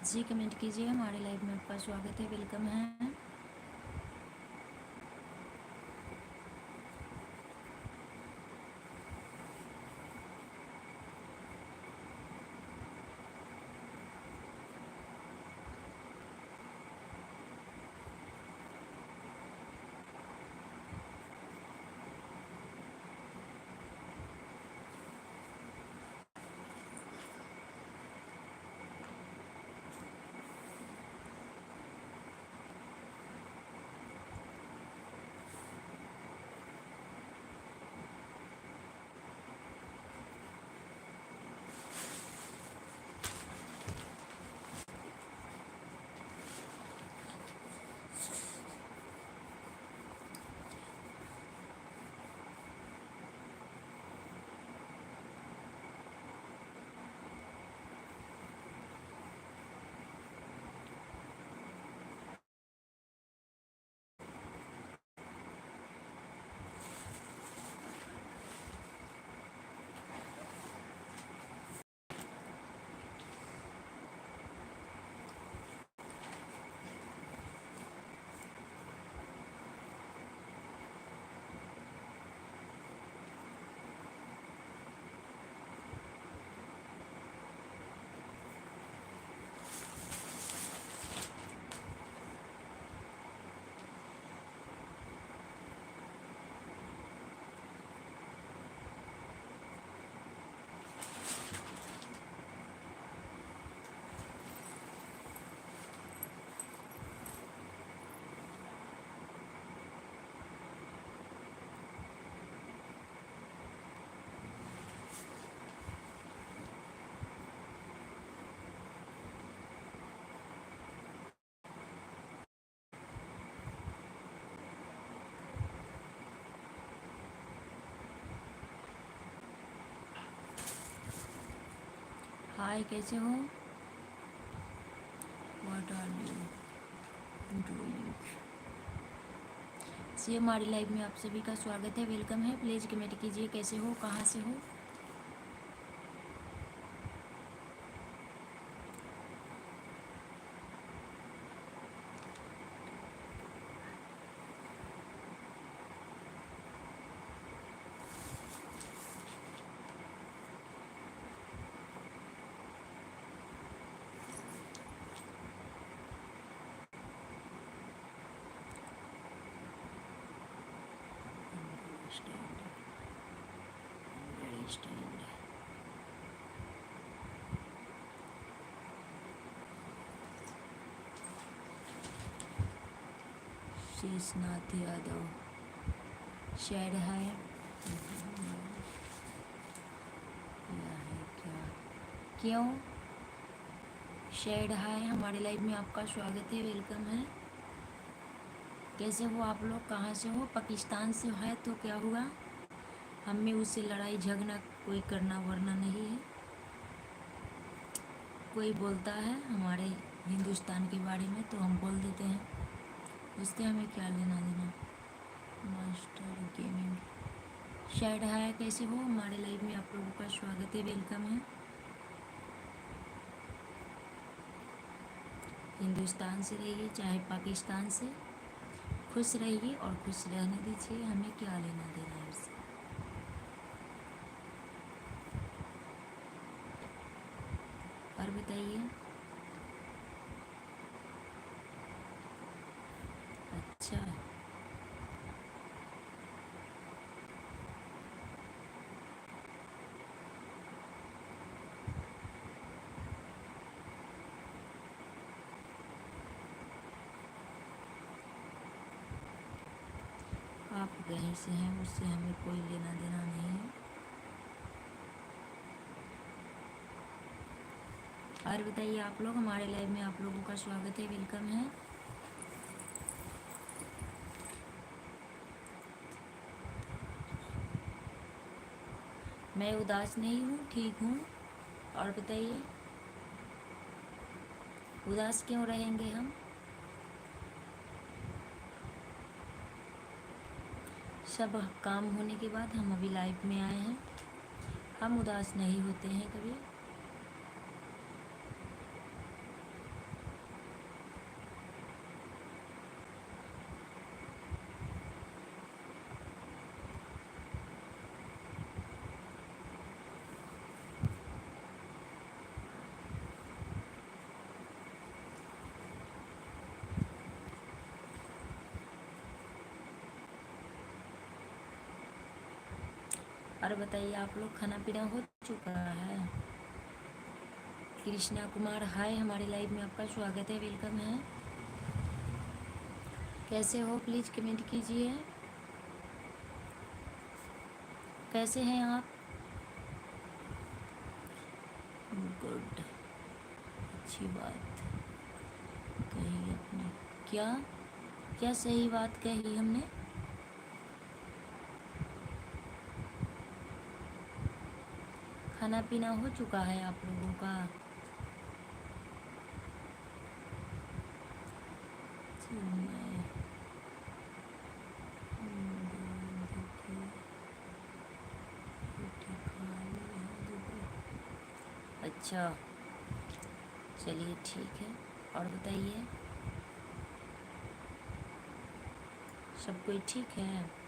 जी comment कीजिए। हमारे live में आपका स्वागत है, वेलकम है। हाय, कैसे हो? What are you doing? जी हमारी लाइव में आप सभी का स्वागत है, वेलकम है। प्लीज़ कमेंट कीजिए, कैसे हो, कहाँ से हो? शेषनाथ यादव शेर है क्या? क्यों शेड है? हमारे लाइव में आपका स्वागत है, वेलकम है। कैसे हो आप लोग, कहाँ से हो? पाकिस्तान से है तो क्या हुआ? हम में उससे लड़ाई झगड़ा कोई करना वरना नहीं है। कोई बोलता है हमारे हिंदुस्तान के बारे में तो हम बोल देते हैं, उससे हमें क्या लेना देना। मास्टर गेमिंग शेड है, कैसे हो? हमारे लाइव में आप लोगों का स्वागत है, वेलकम है। हिंदुस्तान से रहिए चाहे पाकिस्तान से, खुश रहिए और खुश रहने दीजिए, हमें क्या लेना देना है उससे। और बताइए। अच्छा, आप कहीं से हैं उससे हमें कोई लेना देना नहीं है। और बताइए आप लोग, हमारे लाइव में आप लोगों का स्वागत है, वेलकम है। मैं उदास नहीं हूँ, ठीक हूँ। और बताइए, उदास क्यों रहेंगे हम? सब काम होने के बाद हम अभी लाइव में आए हैं, हम उदास नहीं होते हैं कभी। और बताइए, आप लोग खाना पीना हो चुका है? कृष्णा कुमार, हाय, हमारे लाइव में आपका स्वागत है, वेलकम है। कैसे हो प्लीज़ कमेंट कीजिए। कैसे हैं आप? गुड, अच्छी बात कही आपने। क्या क्या सही बात कही हमने? खाना पीना हो चुका है आप लोगों का? तो मैं रोटी खा ली है। अच्छा, चलिए ठीक है। और बताइए, सब कोई ठीक है?